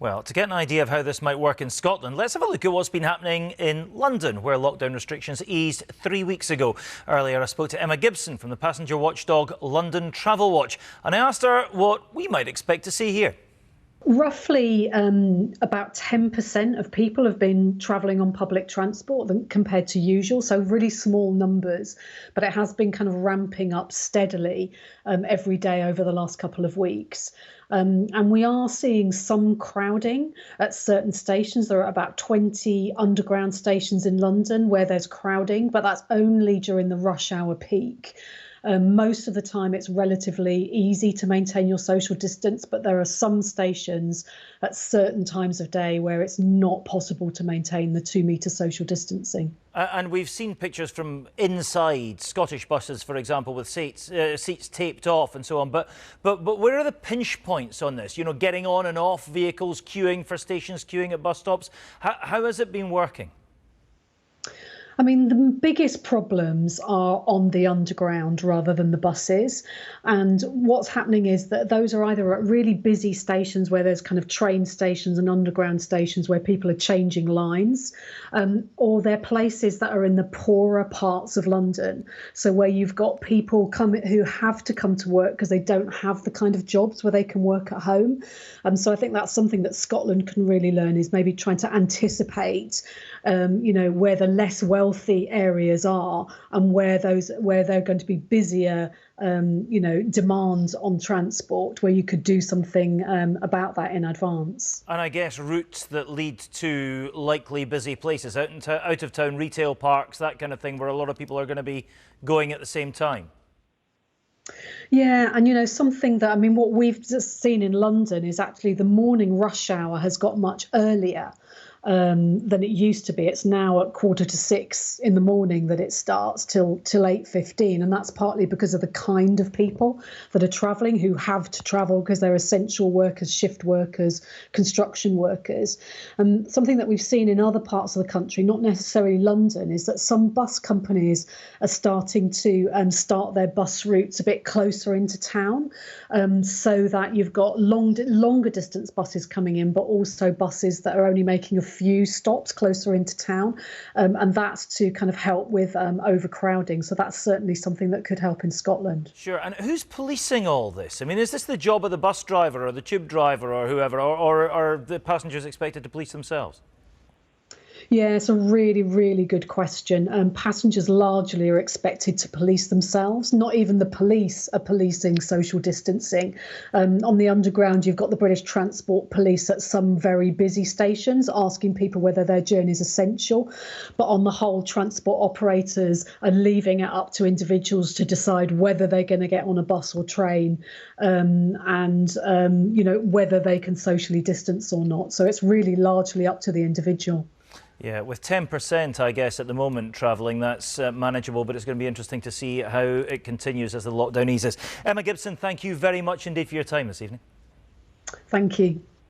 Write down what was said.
Well, to get an idea of how this might work in Scotland, let's have a look at what's been happening in London, where lockdown restrictions eased 3 weeks ago. Earlier, I spoke to Emma Gibson from the passenger watchdog London TravelWatch, and I asked her what we might expect to see here. Roughly about 10% of people have been travelling on public transport compared to usual, so really small numbers, but it has been kind of ramping up steadily every day over the last couple of weeks. And we are seeing some crowding at certain stations. There are about 20 underground stations in London where there's crowding, but that's only during the rush hour peak. Most of the time it's relatively easy to maintain your social distance, but there are some stations at certain times of day where it's not possible to maintain the 2-metre social distancing. And we've seen pictures from inside Scottish buses, for example, with seats taped off and so on. But where are the pinch points on this? You know, getting on and off vehicles, queuing for stations, queuing at bus stops. How has it been working? I mean, the biggest problems are on the underground rather than the buses. And what's happening is that those are either at really busy stations where there's kind of train stations and underground stations where people are changing lines, or they're places that are in the poorer parts of London. So where you've got people who have to come to work because they don't have the kind of jobs where they can work at home. And so I think that's something that Scotland can really learn, is maybe trying to anticipate, where the less wealthy areas are and where they're going to be busier, demands on transport, where you could do something about that in advance. And I guess routes that lead to likely busy places, out of town retail parks, that kind of thing, where a lot of people are going to be going at the same time. Yeah, and something that, what we've just seen in London is actually the morning rush hour has got much earlier than it used to be. It's now at 5:45 in the morning that it starts till 8:15, and that's partly because of the kind of people that are travelling, who have to travel because they're essential workers, shift workers, construction workers. Something that we've seen in other parts of the country, not necessarily London, is that some bus companies are starting to start their bus routes a bit closer into town, so that you've got longer distance buses coming in, but also buses that are only making a few stops closer into town, and that's to kind of help with overcrowding. So that's certainly something that could help in Scotland. Sure. And who's policing all this? I mean, is this the job of the bus driver or the tube driver or whoever, or are the passengers expected to police themselves? Yeah, it's a really, really good question. Passengers largely are expected to police themselves. Not even the police are policing social distancing. On the underground, you've got the British Transport Police at some very busy stations asking people whether their journey is essential. But on the whole, transport operators are leaving it up to individuals to decide whether they're going to get on a bus or train, and whether they can socially distance or not. So it's really largely up to the individual. Yeah, with 10%, I guess, at the moment travelling, that's manageable, but it's going to be interesting to see how it continues as the lockdown eases. Emma Gibson, thank you very much indeed for your time this evening. Thank you.